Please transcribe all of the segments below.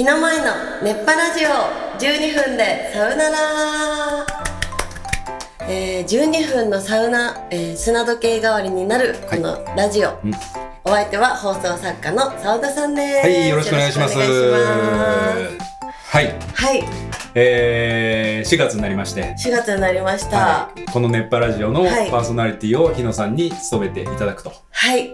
日の前の熱波ラジオ12分でサウナラ12分のサウナ、砂時計代わりになるこのラジオ、お相手は放送作家の澤田さんです。はい、よろしくお願いします。はい、4月になりまして4月になりました、はい、この熱波ラジオのパーソナリティを日野さんに務めていただくと、はい、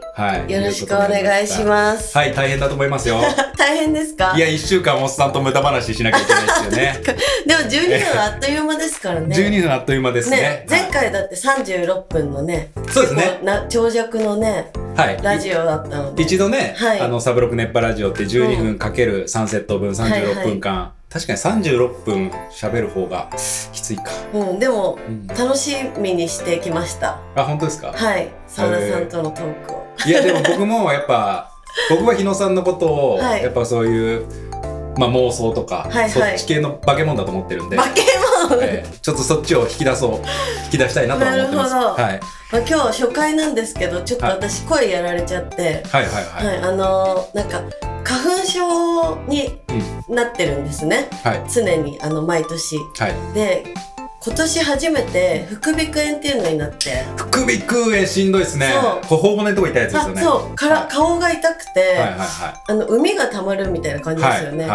よろしくお願いします。はい、大変だと思いますよ。大変ですか？いや、1週間おっさんと無駄話しなきゃいけないですよね。でも12分あっという間ですからね。12分あっという間ですね。前回だって36分のね、そうですね、長尺のね、はい、ラジオだったので一度ね、はい、サブロク熱波ラジオって12分かける3セット分36分間、はいはい、確かに36分喋る方がきついか。でも、楽しみにしてきました。あ、本当ですか？はい、澤田さんとのトークを。いや、でも僕もやっぱ僕は日野さんのことを、はい、やっぱそういう、妄想とか、はいはい、そっち系の化け物だと思ってるんで、化け物、ちょっとそっちを引き出したいなとは思ってます。なるほど、はい、今日初回なんですけど、ちょっと私声やられちゃって、はいはいはい、なんか花粉症になってるんですね、常に毎年、で今年初めて副鼻腔炎っていうのになって。副鼻腔炎しんどいですね。頬骨のとこ痛いやつですよね。そうから顔が痛くて、膿が溜まるみたいな感じですよね、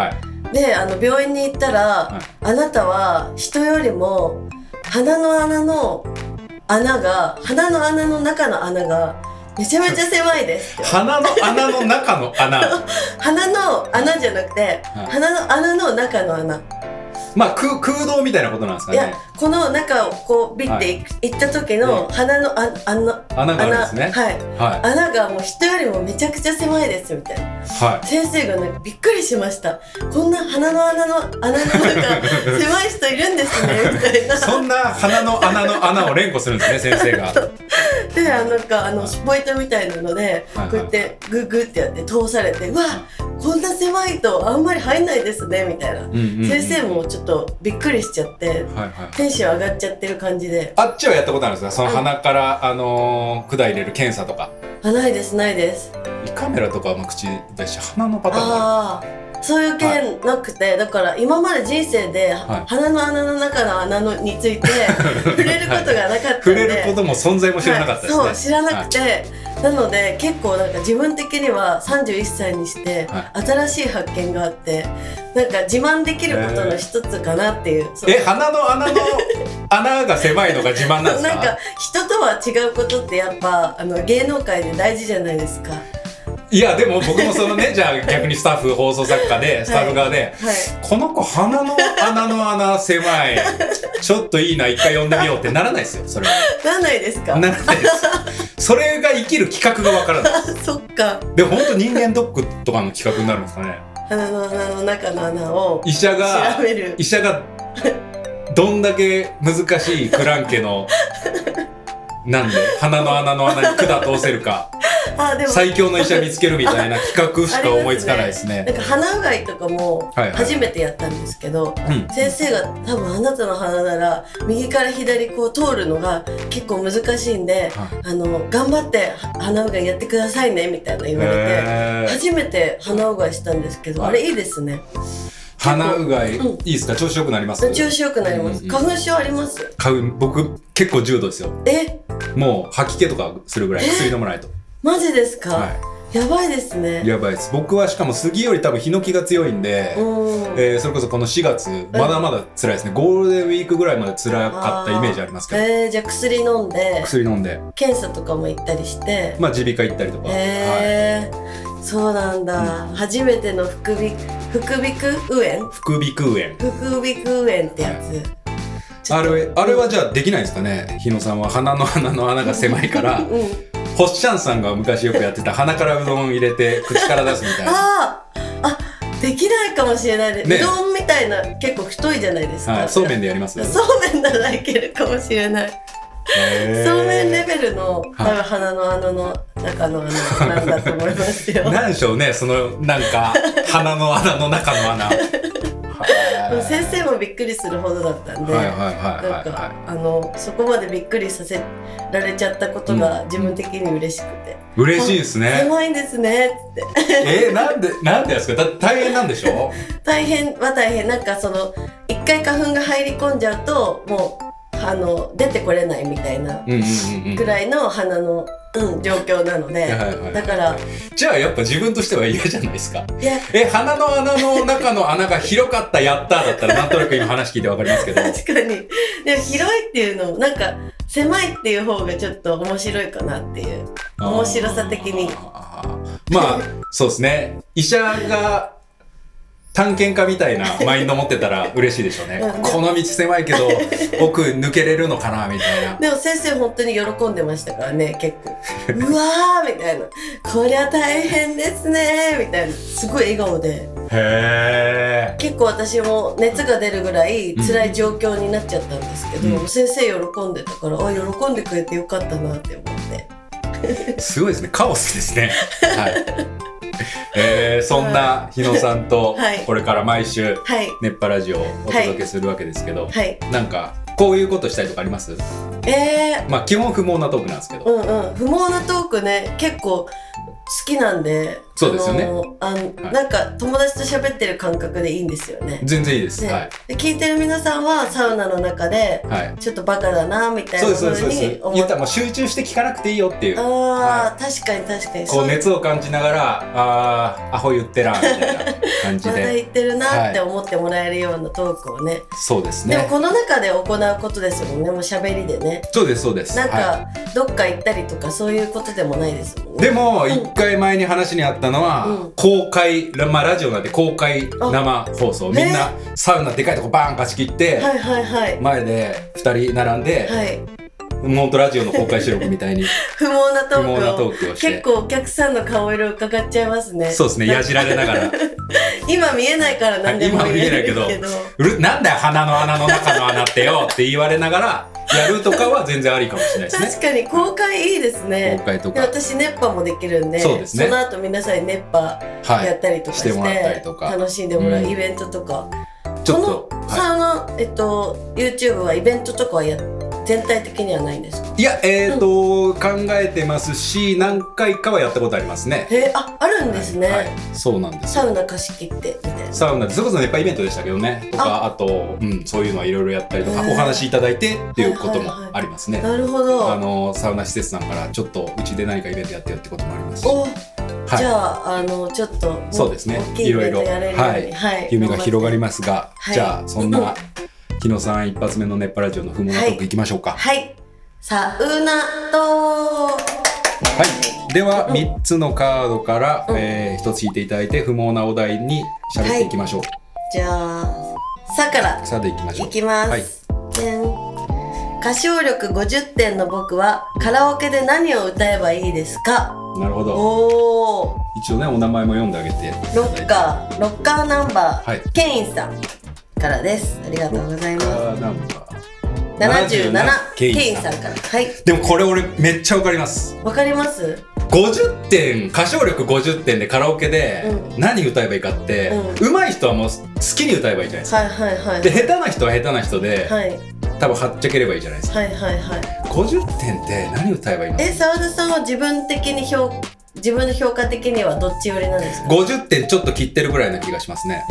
で病院に行ったら、あなたは人よりも鼻の穴の中の穴がめちゃめちゃ狭いですって。鼻の穴の中の穴鼻の穴じゃなくて、鼻の穴の中の穴、空洞みたいなことなんですかね。いや、この中をこうビッていった時の鼻の穴があるんですね。穴がもう人よりもめちゃくちゃ狭いですみたいな、先生がびっくりしました。こんな鼻の穴の中狭い人いるんですねみたいな。そんな鼻の穴の穴を連呼するんですね、先生が。で、スポイトみたいなのでこうやってグーグーってやって通されて、うわ、こんな狭いとあんまり入んないですねみたいな、先生もちょっとびっくりしちゃって、テンション上がっちゃってる感じで。あっちはやったことあるんですか？その鼻から管入れる検査とか。ないですないです。胃カメラとかは口だし、鼻のパターンもある。そういう系なくて、だから今まで人生で鼻の穴の中の穴について触れることがなかったんで、触れることも存在も知らなかったですね。そう知らなくて、なので結構なんか自分的には31歳にして新しい発見があって、なんか自慢できることの一つかなっていう。鼻の穴の穴が狭いのが自慢なんですか？なんか人とは違うことってやっぱ芸能界で大事じゃないですか。いや、でも僕もそのね、じゃあ逆にスタッフ、放送作家で、スタッフ側で、この子鼻の穴の穴狭い、ちょっといいな、一回呼んでみようってならないですよ、それは。ならないですか？ならないです。それが生きる企画がわからない。そっか。で、ほんと人間ドックとかの企画になるんですかね。鼻の穴の中の穴を医者がどんだけ難しいクランケのなんで鼻の穴の穴に管通せるかでも最強の医者見つけるみたいな企画しか思いつかないですね。なんか鼻うがいとかも初めてやったんですけど、先生が多分あなたの鼻なら右から左こう通るのが結構難しいんで、頑張って鼻うがいやってくださいねみたいな言われて、初めて鼻うがいしたんですけど、あれいいですね。鼻うがい、いいですか？調子よくなります？調子よくなります。花粉症あります？僕結構重度ですよ。もう吐き気とかするぐらい薬飲まないと。マジですか？やばいですね。やばいです。僕はしかも杉より多分ヒノキが強いんで、それこそこの4月まだまだ辛いですね。ゴールデンウィークぐらいまで辛かったイメージありますけど。じゃあ薬飲んで検査とかも行ったりして、耳鼻科行ったりとか。そうなんだ、初めての副鼻腔炎ってやつ、あれはじゃあできないんですかね？日野さんは鼻の穴の穴が狭いからホッシャンさんが昔よくやってた鼻からうどん入れて口から出すみたいな。できないかもしれないです、うどんみたいな結構太いじゃないですか、そうめんでやります？そうめんならいけるかもしれない。そうめんレベルの多分鼻の穴の中の穴なんだと思いますよ。なんでしょうね、そのなんか鼻の穴の中の穴。先生もびっくりするほどだったんで、なんかそこまでびっくりさせられちゃったことが自分的に嬉しくて。嬉しいですね。狭いんですねってなんでですか？大変なんでしょ？大変は大変。なんかその一回花粉が入り込んじゃうともう出てこれないみたいなくらいの鼻の、状況なので、だからじゃあやっぱ自分としては嫌じゃないですか？鼻の穴の中の穴が広かったやったーだったらなんとなく今話聞いてわかりますけど確かに。でも広いっていうのもなんか狭いっていう方がちょっと面白いかなっていう、面白さ的に。まあそうですね。医者が探検家みたいなマインド持ってたら嬉しいでしょうね。この道狭いけど奥抜けれるのかなみたいな。でも先生本当に喜んでましたからね、結構うわーみたいな、こりゃ大変ですねみたいな、すごい笑顔で。へー。結構私も熱が出るぐらい辛い状況になっちゃったんですけど、先生喜んでたから、喜んでくれてよかったなって思ってすごいですね、カオスですねはいそんな日野さんとこれから毎週熱波ラジオをお届けするわけですけど、なんかこういうことしたいとかあります？まあ基本不毛なトークなんですけど。不毛なトークね、結構好きなんで。そうですよね。なんか友達と喋ってる感覚でいいんですよね。全然いいです。で聞いてる皆さんはサウナの中でちょっとバカだなみたいな風に思って、言ったらもう集中して聞かなくていいよっていう。確かに確かに。こう熱を感じながらアホ言ってらみたいな感じでまた言ってるなって思ってもらえるようなトークをね。そうですね。でもこの中で行うことですもんね、もう喋りでね。そうですそうです。なんかどっか行ったりとかそういうことでもないですもんね。でも一回前に話にあったのは公開、まあラジオなんで公開生放送、みんなサウナでかいとこバーン貸し切って前で2人並んで、ほんとラジオの公開収録みたいに不毛なトークをして、結構お客さんの顔色伺っちゃいますね。そうですね、やじられながら今見えないから何でも言えないけど、なんだよ鼻の穴の中の穴ってよって言われながらやるとかは全然ありかもしれないですね。確かに公開いいですね。公開とか。私熱波もできるんで、そうですね。その後皆さんに熱波やったりとかしてもらったりとか楽しんでもらうイベントとか。このサウナYouTube はイベントとかは全体的にはないんですか？いや、考えてますし、何回かはやったことありますね。あるんですね。そうなんです。サウナ貸し切ってみたいな。サウナでそれこそ熱波イベントでしたけどね。とかあとそういうのはいろいろやったりとか、お話いただいてっていうこともありますね。なるほど。サウナ施設さんからちょっとうちで何かイベントやってよってこともありますし。じゃあちょっとそうですね。いろいろ夢が広がりますが、じゃあそんな日野さん一発目の熱波ラジオの不毛なトークいきましょうか。はい。サウナトーク。はい。では3つのカードから1つ引いていただいて不毛なお題に喋っていきましょう。じゃあさからさでいきましょう。いきます。歌唱力50点の僕はカラオケで何を歌えばいいですか？なるほど。一応ねお名前も読んであげて。ロッカーナンバー、ケインさんからです。ありがとうございます。77ケインさんから。でもこれ俺めっちゃわかります。わかります？ 50点、歌唱力50点でカラオケで何歌えばいいかって、上手い人はもう好きに歌えばいいじゃないですか。で、下手な人は下手な人で、多分はっちゃければいいじゃないですか。50点って何歌えばいいの？澤田さんは自分の評価的にはどっち寄りなんですか？50点ちょっと切ってるぐらいな気がしますね。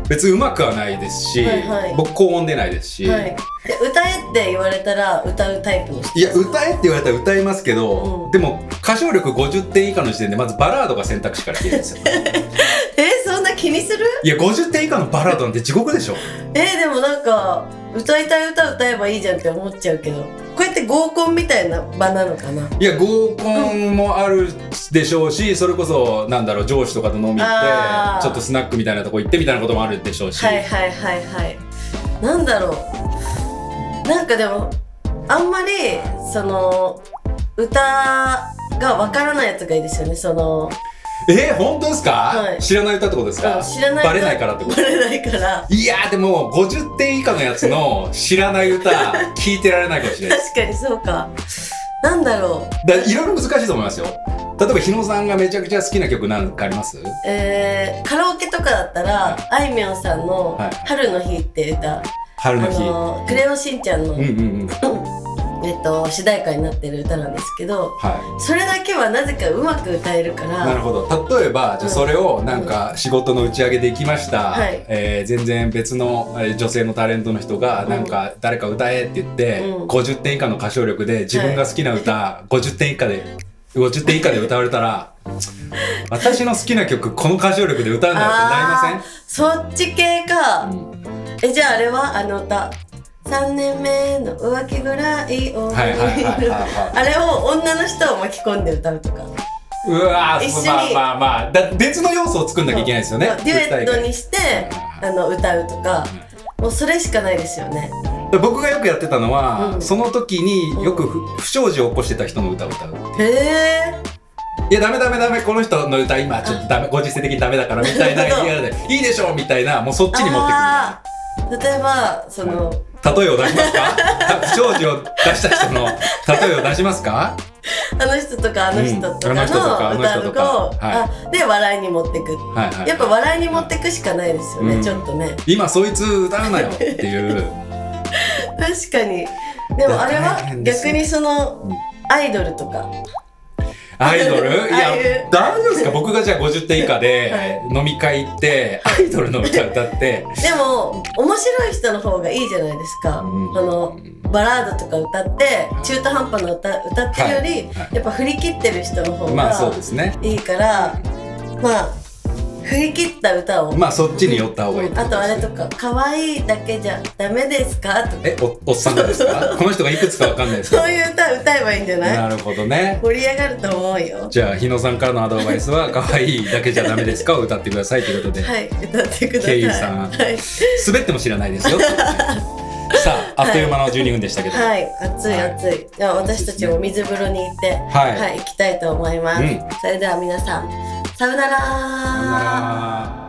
別にうまくはないですし、僕高音出ないですし、歌えって言われたら歌うタイプの人？いや、歌えって言われたら歌いますけど、でも歌唱力50点以下の時点でまずバラードが選択肢から消えるんですよそんな気にする？いや、50点以下のバラードなんて地獄でしょ。でもなんか歌いたい歌歌えばいいじゃんって思っちゃうけど、こうやって合コンみたいな場なのかな？いや、合コンもあるでしょうし、それこそなんだろう、上司とかと飲み行ってちょっとスナックみたいなとこ行ってみたいなこともあるでしょうし。なんだろう、なんかでもあんまりその歌がわからないやつがいいですよね。本当ですか？知らない歌ってことですか？知らない歌。バレないからってこと？バレないから。いやでも50点以下のやつの知らない歌聞いてられないかもしれないです。確かにそうか。なんだろう。いろいろ難しいと思いますよ。例えば日野さんがめちゃくちゃ好きな曲なんかあります？カラオケとかだったら、あいみょんさんの「春の日」って歌、春の日、クレヨンしんちゃんの主題歌になってる歌なんですけど、それだけはなぜかうまく歌えるから。なるほど。例えばじゃあそれをなんか仕事の打ち上げで行きました、全然別の女性のタレントの人がなんか誰か歌えって言って、50点以下の歌唱力で自分が好きな歌、50点以下で歌われたら、私の好きな曲この歌唱力で歌うんだよってなりません？そっち系か。じゃああれは歌3年目の浮気ぐらいをあれを女の人を巻き込んで歌うとか。うわー、まあ別の要素を作んなきゃいけないですよね。デュエットにして歌うとか、もうそれしかないですよね。僕がよくやってたのは、その時によく不祥事を起こしてた人の歌を歌うっていう。いやダメこの人の歌今ちょっとダメ、ご時世的にダメだからみたいな、いいでしょみたいな、もうそっちに持ってくる。例えばその例えを出しますか？不祥事を出した人の例えを出しますか？あの人とかあの人とかの歌とかをで笑いに持ってく。やっぱ笑いに持ってくしかないですよね、ちょっとね。今そいつ歌うなよっていう。確かに。でもあれは逆にそのアイドルとか。アイドル？いや、大丈夫ですか？僕がじゃあ50点以下で飲み会行ってアイドルの歌歌って。でも面白い人の方がいいじゃないですか。バラードとか歌って中途半端な歌ってるより、やっぱ振り切ってる人の方がいいから、まあ振り切った歌を、まあそっちに寄った方がいい。あとあれとか、可愛いだけじゃダメですかとか。おっさんですか？この人がいくつかわかんないですか？そういう歌歌えばいいんじゃない？なるほどね。盛り上がると思うよ。じゃあ日野さんからのアドバイスは可愛いだけじゃダメですかを歌ってくださいということで。はい、歌ってください。ケイさん、滑っても知らないですよ。さあ、あっという間の12分でしたけど。はい、暑い。では私たちも水風呂に行って、行きたいと思います。それでは皆さん、さよなら。